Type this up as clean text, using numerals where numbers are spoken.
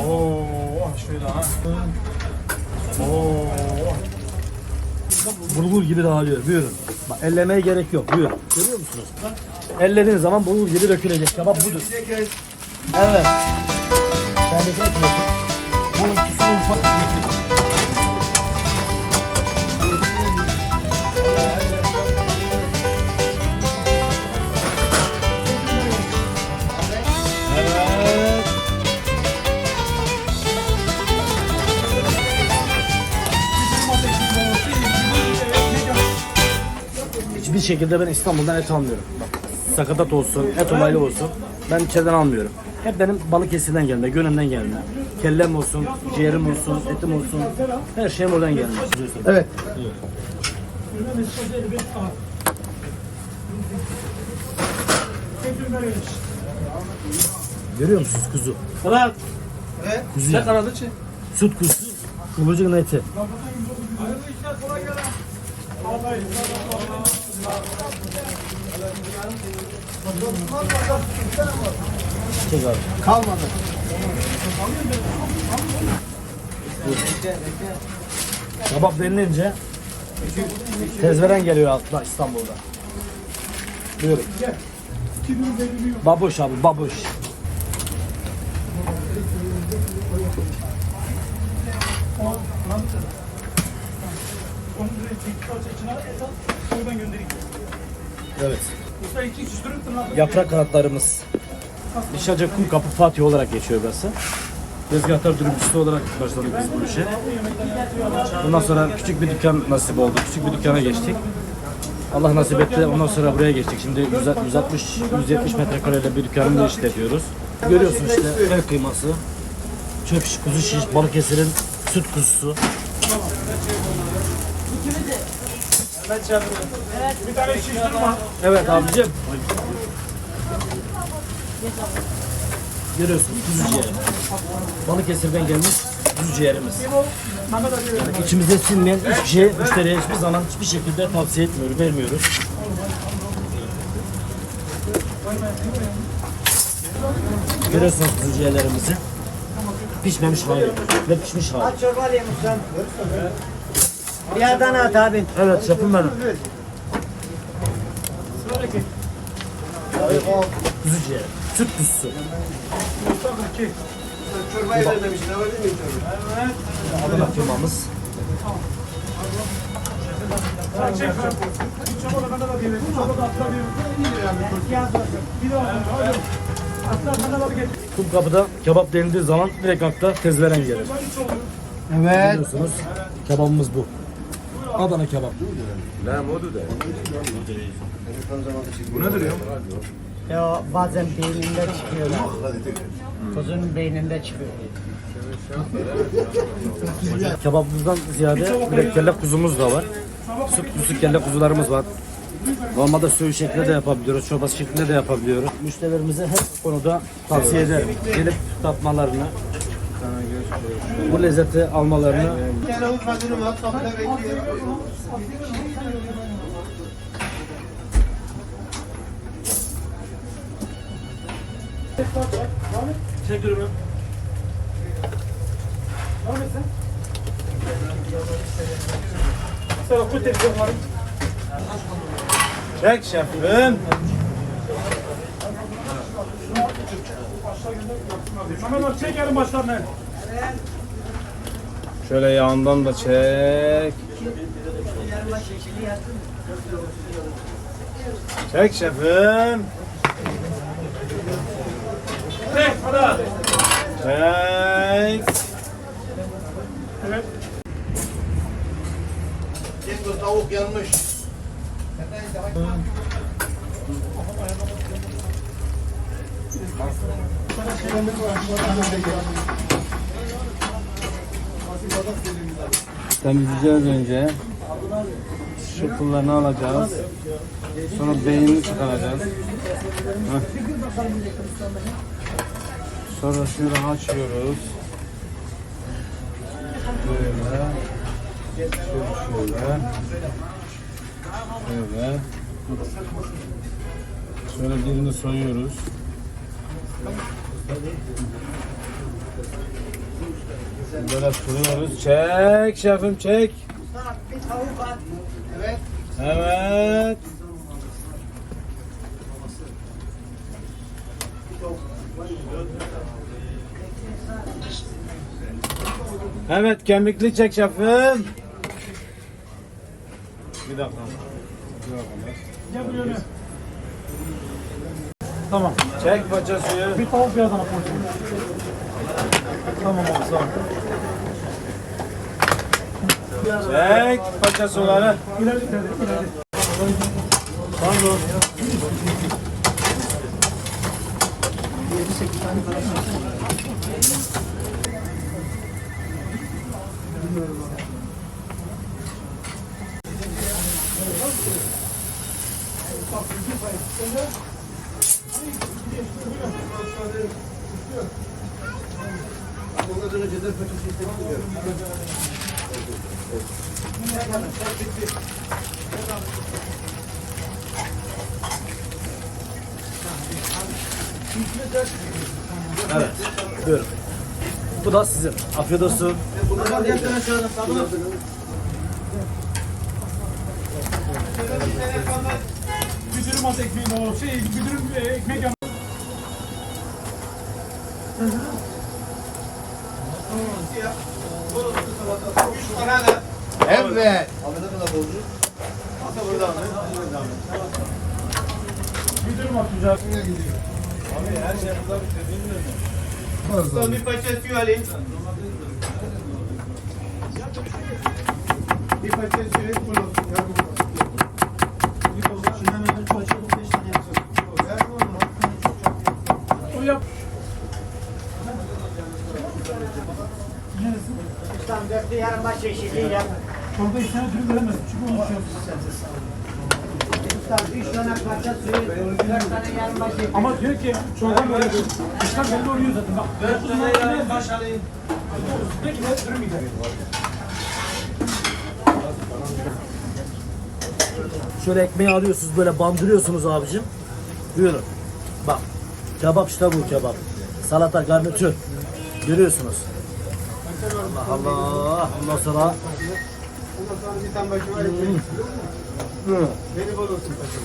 Oo, şöyle ha. Oo. Bulgur gibi dağılıyor. Buyurun. Bak ellemeye gerek yok. Buyurun. Görüyor musunuz? Ellediğiniz zaman bulgur gibi dökülecek. Kebap budur. Evet. Sen de ekliyorsun. Bu ikisi ufak. Hiçbir şekilde ben İstanbul'dan et almıyorum. Bak, sakatat olsun, et olaylı olsun. Ben içeriden almıyorum. Hep benim Balıkesir'den gelme, Gönen'den gelme. Kellem olsun, ciğerim olsun, etim olsun. Her şeyim oradan gelme. Evet. Görüyor musunuz kuzu? Evet. Kuzu Ne ya. kanadı çi? Süt kuzusu, kıvırcık eti. Çek abi. Kalmadı. Kebap denilince tezveren geliyor altta İstanbul'da. Buyurun. Babuş abi, babuş. Evet. Yaprak kanatlarımız. Nişancı Kum Kapı Fatih olarak geçiyor burası. Tezgahtar dürümcüsü olarak başladık biz bu işe. Bundan sonra küçük bir dükkan nasip oldu. Küçük bir dükkana geçtik. Allah nasip etti. Ondan sonra buraya geçtik. Şimdi 160-170 metrekareyle bir dükkanımızı işletiyoruz. Görüyorsun işte el kıyması, çöp şiş, kuzu şiş, Balıkesir'in süt kuzusu. Bir tane şiş durma. Evet abicim. Görüyorsun kuzu ciğeri. Balıkesir'den gelmiş kuzu ciğerimiz. Yani içimizde sinmeyen hiçbir şey müşteriye hiçbir zaman hiçbir şekilde tavsiye etmiyoruz, vermiyoruz. Görüyorsunuz kuzu ciğerlerimizi. Pişmemiş hali ve pişmiş hali. Çorba alayım sen. Bir yerden at abi. Evet şefim benim. Kuzu ciğeri, süt kuzusu. Çorbayı da demişler. Öyle değil mi çorba? Adana kıymamız. Kumkapı'da kebap denildiği zaman direkt akla tezveren gelir. Evet. Biliyorsunuz kebabımız bu. Adana kebap. Bu nedir ya? Ya bazen beyninde çıkıyorlar. Kuzunun beyninde çıkıyor. Kebabımızdan ziyade bir de kelle kuzumuz da var. Süt kuzu kelle kuzularımız var. Normalde söğüş şeklinde de yapabiliyoruz, çorbası şeklinde de yapabiliyoruz. Müşterilerimize her konuda tavsiye ederim. Gelip tatmalarını, bu lezzeti almalarını. Çek ürünü. Çek şefim. Çekelim başlarını. Şöyle yağından da çek. Çek şefim. Çek hadi. Çek. Evet. Tavuk yanmış. Temizleyeceğiz önce. Şu pullarını alacağız. Sonra beynini çıkaracağız. Heh. Sonra şöyle açıyoruz. Böyle. Şöyle. Şöyle. Şöyle birini soyuyoruz. Böyle sürüyoruz. Çek şefim çek. Bir tavuk at. Evet. Evet kemikli çek şefim. Bir dakika. Tamam. Çek paça suyu. Bir tavuk bir Adana porsiyon. Tamam abi sağ ol. Çek paça suları. İleride. Pardon. Evet. Buyurun. Bu da sizin. Afiyet olsun. Bir dürüm at ekmeğim o bir dürüm ekmek yap. Evet. Bir dürüm atacağız. Bir paket suyu alayım. Bir paket suyu kullan. O yap. Tamam, dörtlü yarım baş yeşilliği yap. Orada 2 tane dürüm veremezsin çünkü onu şey Tamam, 3 tane parça suyu, 4 tane yarım baş yeşilliği. ama diyor ki çorba böyle bir işler belli oluyor zaten. Bak 9 tane baş alayım. Peki ne dürüm gider. Şöyle ekmeği alıyorsunuz böyle bandırıyorsunuz abicim. Buyurun. Bak. Kebap işte bu kebap. Salata, garnitür. Görüyorsunuz. Allah Allah. Ondan sonra Bir tane başıma Beni bol olsun paşam.